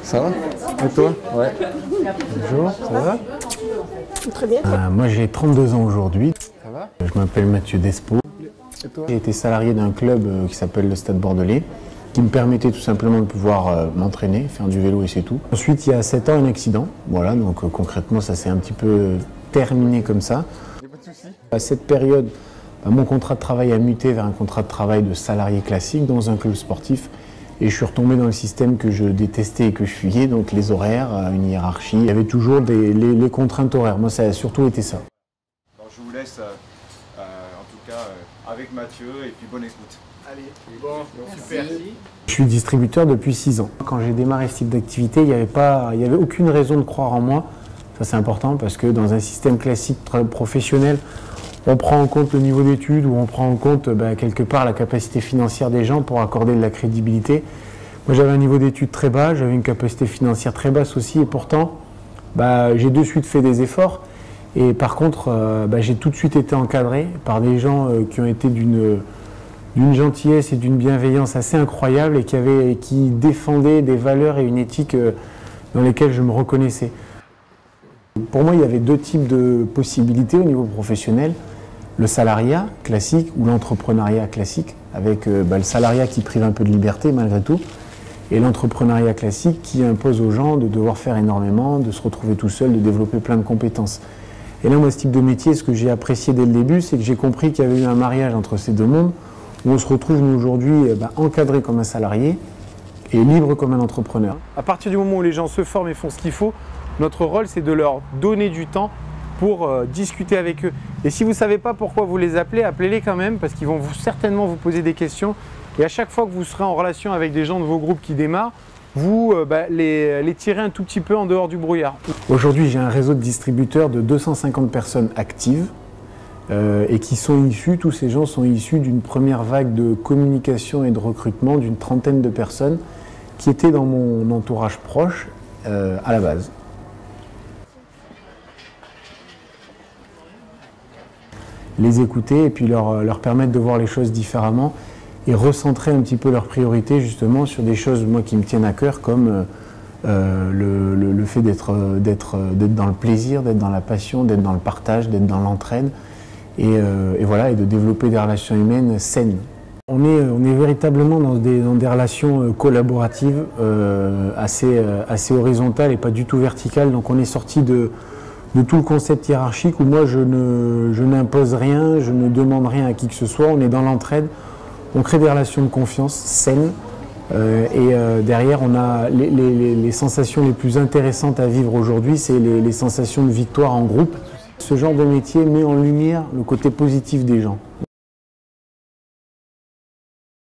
Ça va? Et toi? Ouais. Bonjour, ça va? Très bien. Moi j'ai 32 ans aujourd'hui. Ça va? Je m'appelle Mathieu Despo. Et toi? J'ai été salarié d'un club qui s'appelle le Stade Bordelais, qui me permettait tout simplement de pouvoir m'entraîner, faire du vélo et c'est tout. Ensuite, il y a 7 ans, un accident. Voilà, donc concrètement, ça s'est un petit peu terminé comme ça. Y'a pas de soucis. À cette période, mon contrat de travail a muté vers un contrat de travail de salarié classique dans un club sportif. Et je suis retombé dans le système que je détestais et que je fuyais, donc les horaires, une hiérarchie. Il y avait toujours les contraintes horaires. Moi, ça a surtout été ça. Alors, je vous laisse en tout cas avec Mathieu et puis bonne écoute. Allez, bon, super. Je suis distributeur depuis 6 ans. Quand j'ai démarré ce type d'activité, il n'y avait aucune raison de croire en moi. Ça, c'est important parce que dans un système classique professionnel, on prend en compte le niveau d'études ou on prend en compte quelque part la capacité financière des gens pour accorder de la crédibilité. Moi, j'avais un niveau d'études très bas, j'avais une capacité financière très basse aussi et pourtant, j'ai de suite fait des efforts. Et par contre, j'ai tout de suite été encadré par des gens qui ont été d'une gentillesse et d'une bienveillance assez incroyable et qui défendaient des valeurs et une éthique dans lesquelles je me reconnaissais. Pour moi, il y avait 2 types de possibilités au niveau professionnel. Le salariat classique ou l'entrepreneuriat classique, avec le salariat qui prive un peu de liberté malgré tout, et l'entrepreneuriat classique qui impose aux gens de devoir faire énormément, de se retrouver tout seul, de développer plein de compétences. Et là, moi, ce type de métier, ce que j'ai apprécié dès le début, c'est que j'ai compris qu'il y avait eu un mariage entre ces 2 mondes, où on se retrouve, nous, aujourd'hui, encadré comme un salarié et libre comme un entrepreneur. À partir du moment où les gens se forment et font ce qu'il faut, notre rôle, c'est de leur donner du temps pour discuter avec eux. Et si vous ne savez pas pourquoi vous les appelez, appelez-les quand même parce qu'ils vont certainement vous poser des questions. Et à chaque fois que vous serez en relation avec des gens de vos groupes qui démarrent, vous les tirez un tout petit peu en dehors du brouillard. Aujourd'hui, j'ai un réseau de distributeurs de 250 personnes actives et qui sont issus, tous ces gens sont issus d'une première vague de communication et de recrutement d'une 30aine de personnes qui étaient dans mon entourage proche à la base. Les écouter et puis leur permettre de voir les choses différemment et recentrer un petit peu leurs priorités justement sur des choses moi qui me tiennent à cœur comme le fait d'être dans le plaisir, d'être dans la passion, d'être dans le partage, d'être dans l'entraide et voilà, et de développer des relations humaines saines. On est véritablement dans des relations collaboratives assez horizontales et pas du tout verticales, donc on est sorti de tout le concept hiérarchique où moi je n'impose rien, je ne demande rien à qui que ce soit, on est dans l'entraide, on crée des relations de confiance saines et derrière on a les sensations les plus intéressantes à vivre aujourd'hui, c'est les sensations de victoire en groupe. Ce genre de métier met en lumière le côté positif des gens.